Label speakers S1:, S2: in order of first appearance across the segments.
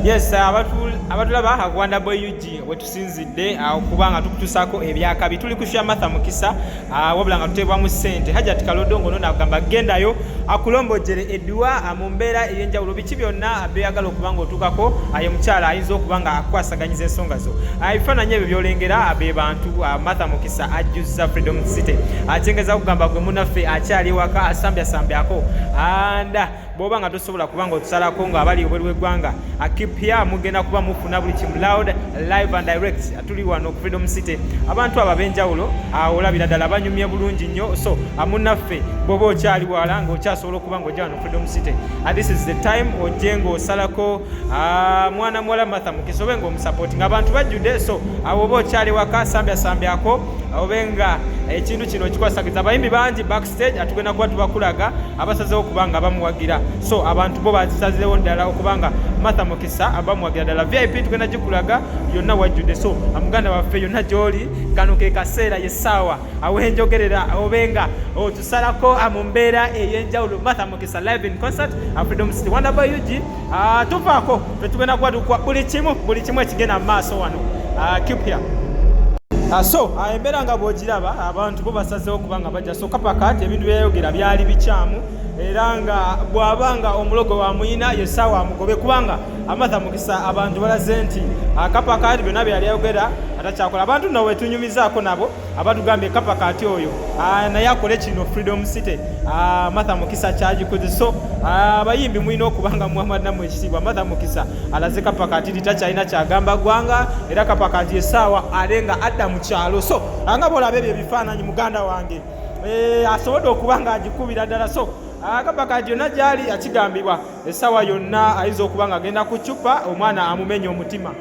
S1: Yes, abatulaba Agwanda Boy UG wetusinzidde okubanga tukutusaako ebyakabi tuli kushya Martha Mukisa wabula nga tuteebwamu ssente Hajati Kalodongo nona agamba gendayo akulombojere edduwa mu mbeera ey'enjawulo biki byonna byeyagala okubanga otuukako ye mukyala ayinza okubanga akwasaganyiza ensonga zo ebifaananyi ebyo byolengera be bantu Martha Mukisa ajjuzza Freedom City akyengeza okugamba gwe munaffe akyali ewaka asambyako anda bwoba nga tosobola kubanga otusalako nga abali obweru w'eggwanga akipya mugenda kuba mufuna buli kimu loud live and direct tuli wano ku Freedom City abantu ab'enjawulo olabira ddala banyumye bulungi nnyo so munnaffe bwoba okyali wala ng'okyasobola okuba ng'ojja wano Freedom City this is the time ojje ng'osalako mwana muwala Martha Mukisa obe ng'omusupport ng'abantu bajjudde so bwoba okyali waka sambyako obenga ekintu kino kikwasagiza abayimbi bangi backstage atugenda kuba tubakulaga abasazeewo okubanga bamuwagira so abantu bo bazisazirewo ddala okubanga Martha Mukisa abamuwagira ddala VIP tugenda gikulaga yonna wajjudde so amuganda waffe yonna gy'oli kano ke kaseera yessaawa awenjogerera obenga otusalako mu mbeera ey'enjawulo Martha Mukisa live in concert Freedom City Wonder Boy UG tuvaako tetugenda kuba tukwa buli kimu ekigenda mu maaso wano keep here. So embeera nga bw'ogiraba abantu bo basazeewo okubanga bajja so kapakati ebintu byayogera byali bikyamu era nga bw'abanga omulogo wa muyina yessaawa amugobe kubanga Martha Mukisa abantu balaze nti kapakati byonna bye yali ayogera atakyakola abantu nno wetunyumizaako nabo abatugambye kapakati oyo naye akole kino Freedom City Martha Mukisa kyagikoze so abayimbi mulina okubanga muwamadnamu ekitiibwa Martha Mukisa alaze kapakati litakyalina kyagamba ggwanga era kapakati essaawa alenga adda mu kyalo so nga bwolaba ebyo ebifaananyi muganda wange asobodde okuba nga agikubira ddala so kapakati yonna gyali akigambibwa essaawa yonna ayinza okuba nga agenda ku ccupa omwana amumenya omutima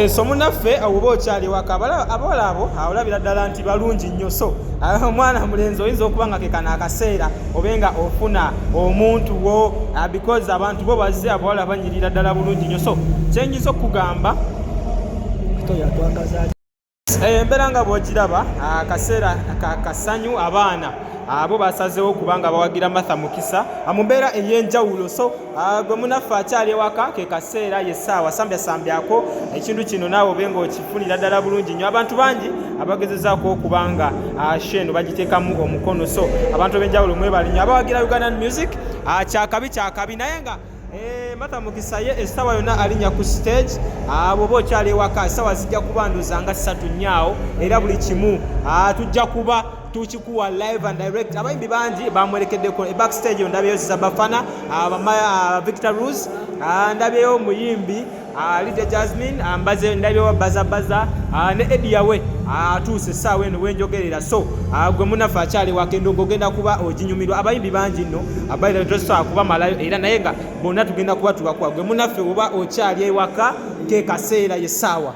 S1: so munaffe oba okyali waka abawala abo olabira ddala nti balungi nnyo so omwana mulenzi oyinza okuba nga kekano akaseera obenga ofuna omuntu wo because abantu bo bazze abawala banyirira ddala bulungi nnyo so kyenyinza okugamba embeera nga bw'ogiraba akaseera kasanyu abaana abo basazeewo okubanga bawagira Martha Mukisa mu mbeera ey'enjawulo so gwe munaffe akyali ewaka ke kaseera yessaawa sambyako ekintu kino naawe obenga okifunira ddala bulungi nnyo abantu bangi abagezezaako okubanga sheno bagiteekamu omukono so abantu b'enjawulo mwebali nnyo abawagira Ugandan music kyakabi naye nga Martha Mukisa ye essaawa yonna alinnya ku stage bw'oba okyali ewaka essaawa zijja kuba nduza nga 3 nnyaawo era buli kimu tujja kuba tukikuwa live and direct abayimbi bangi bamwerekeddeko backstage ndabyeyo Zabafana Victor Rose ndabyeyo muyimbi Lydia Jasmine mbaze ndabyeyo bazabaza ne Ediawe atuuse essaawa eno wenjogerera so gwe munaffe akyali waka endongo ogenda kuba oginyumirwa abayimbi bangi nno abayira tosobola kuba malayo era naye nga bonna tugenda kuba tubakuwa gwe munaffe oba okyali ewaka ke kaseera yessaawa